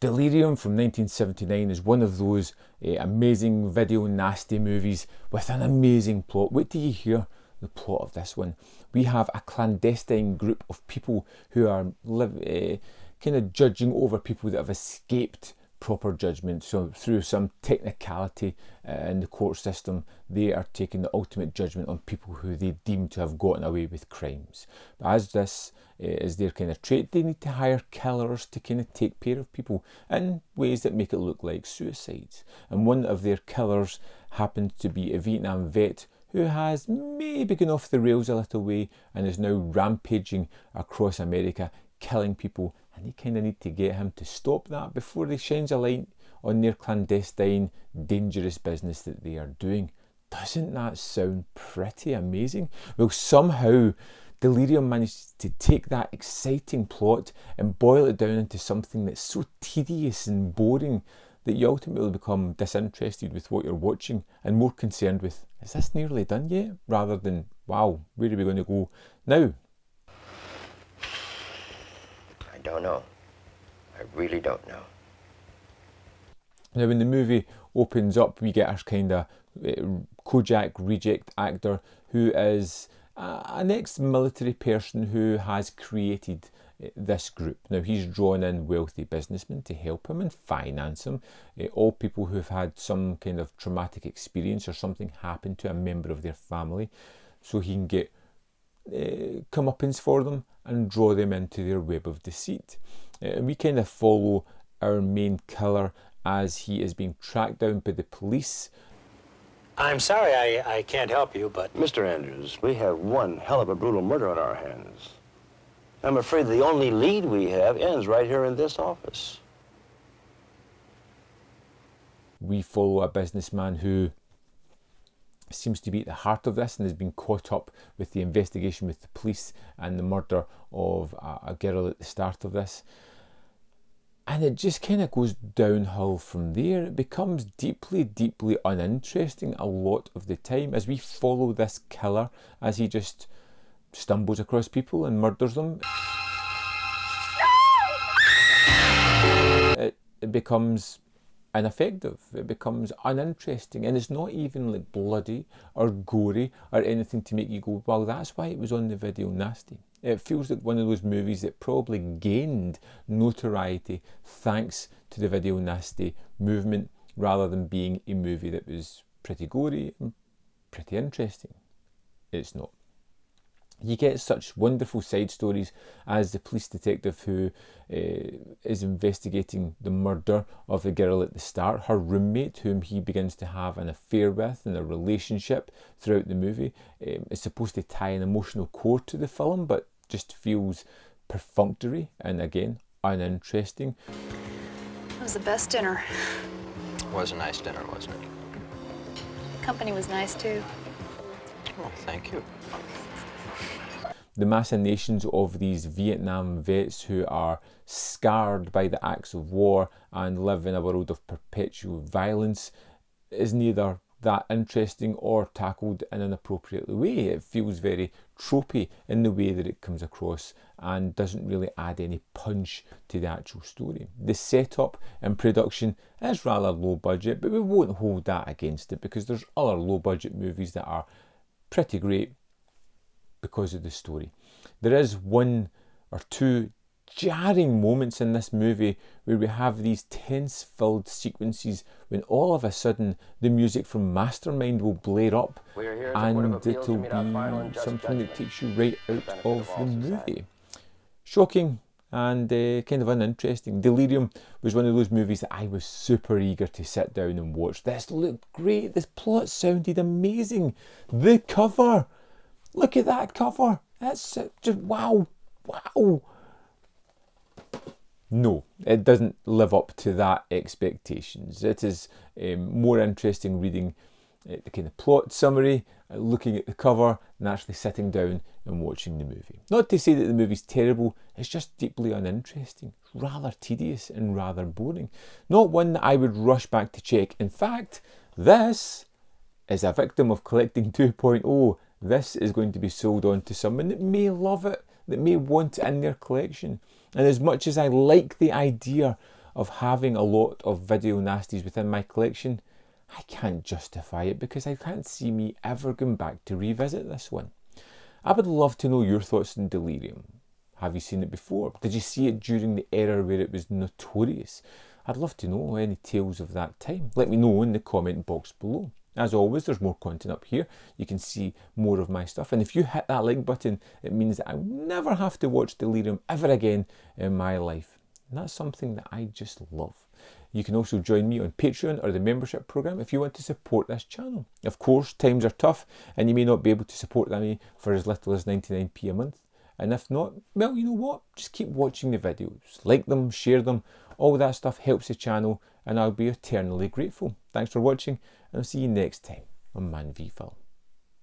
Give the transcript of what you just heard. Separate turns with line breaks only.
Delirium from 1979 is one of those amazing video nasty movies with an amazing plot. Wait till you hear the plot of this one. We have a clandestine group of people who are kind of judging over people that have escaped proper judgment. So through some technicality in the court system, they are taking the ultimate judgment on people who they deem to have gotten away with crimes. But as this is their kind of trait, they need to hire killers to kind of take care of people in ways that make it look like suicides. And one of their killers happens to be a Vietnam vet who has maybe gone off the rails a little way and is now rampaging across America, killing people, and they kind of need to get him to stop that before he shines a light on their clandestine, dangerous business that they are doing. Doesn't that sound pretty amazing? Well, somehow Delirium managed to take that exciting plot and boil it down into something that's so tedious and boring that you ultimately become disinterested with what you're watching and more concerned with, is this nearly done yet? Rather than, wow, where are we going to go now?
I don't know. I really don't know.
Now, when the movie opens up, we get our kind of Kojak reject actor who is an ex-military person who has created this group. Now, he's drawn in wealthy businessmen to help him and finance him. All people who've had some kind of traumatic experience or something happen to a member of their family, so he can get comeuppance for them and draw them into their web of deceit. And we kind of follow our main killer as he is being tracked down by the police.
I'm sorry I can't help you, but...
Mr. Andrews, we have one hell of a brutal murder on our hands. I'm afraid the only lead we have ends right here in this office.
We follow a businessman who seems to be at the heart of this and has been caught up with the investigation with the police and the murder of a girl at the start of this. And it just kind of goes downhill from there. It becomes deeply, deeply uninteresting a lot of the time as we follow this killer as he just stumbles across people and murders them. It becomes ineffective, it becomes uninteresting, and it's not even like bloody or gory or anything to make you go, well, that's why it was on the video nasty. It feels like one of those movies that probably gained notoriety thanks to the video nasty movement rather than being a movie that was pretty gory and pretty interesting. It's not. You get such wonderful side stories as the police detective who is investigating the murder of the girl at the start, her roommate, whom he begins to have an affair with and a relationship throughout the movie. It's supposed to tie an emotional core to the film, but just feels perfunctory and, again, uninteresting.
It was the best dinner.
It was a nice dinner, wasn't it?
Company was nice, too.
Well, thank you.
The machinations of these Vietnam vets who are scarred by the acts of war and live in a world of perpetual violence is neither that interesting or tackled in an appropriate way. It feels very tropey in the way that it comes across and doesn't really add any punch to the actual story. The setup and production is rather low budget, but we won't hold that against it because there's other low budget movies that are pretty great because of the story. There is one or two jarring moments in this movie where we have these tense-filled sequences when all of a sudden the music from Mastermind will blare up and it'll be something that takes you right out of the movie. Shocking and kind of uninteresting. Delirium was one of those movies that I was super eager to sit down and watch. This looked great, this plot sounded amazing. The cover! Look at that cover. That's just wow. No, it doesn't live up to that expectations. It is more interesting reading the kind of plot summary, looking at the cover, and actually sitting down and watching the movie. Not to say that the movie's terrible, it's just deeply uninteresting, rather tedious and rather boring. Not one that I would rush back to check. In fact, this is a victim of Collecting 2.0. This is going to be sold on to someone that may love it, that may want it in their collection. And as much as I like the idea of having a lot of video nasties within my collection, I can't justify it because I can't see me ever going back to revisit this one. I would love to know your thoughts on Delirium. Have you seen it before? Did you see it during the era where it was notorious? I'd love to know any tales of that time. Let me know in the comment box below. As always, there's more content up here. You can see more of my stuff. And if you hit that like button, it means that I never have to watch Delirium ever again in my life. And that's something that I just love. You can also join me on Patreon or the membership program if you want to support this channel. Of course, times are tough and you may not be able to support me for as little as 99p a month. And if not, well, you know what? Just keep watching the videos. Like them, share them. All that stuff helps the channel and I'll be eternally grateful. Thanks for watching and I'll see you next time on Man v Film.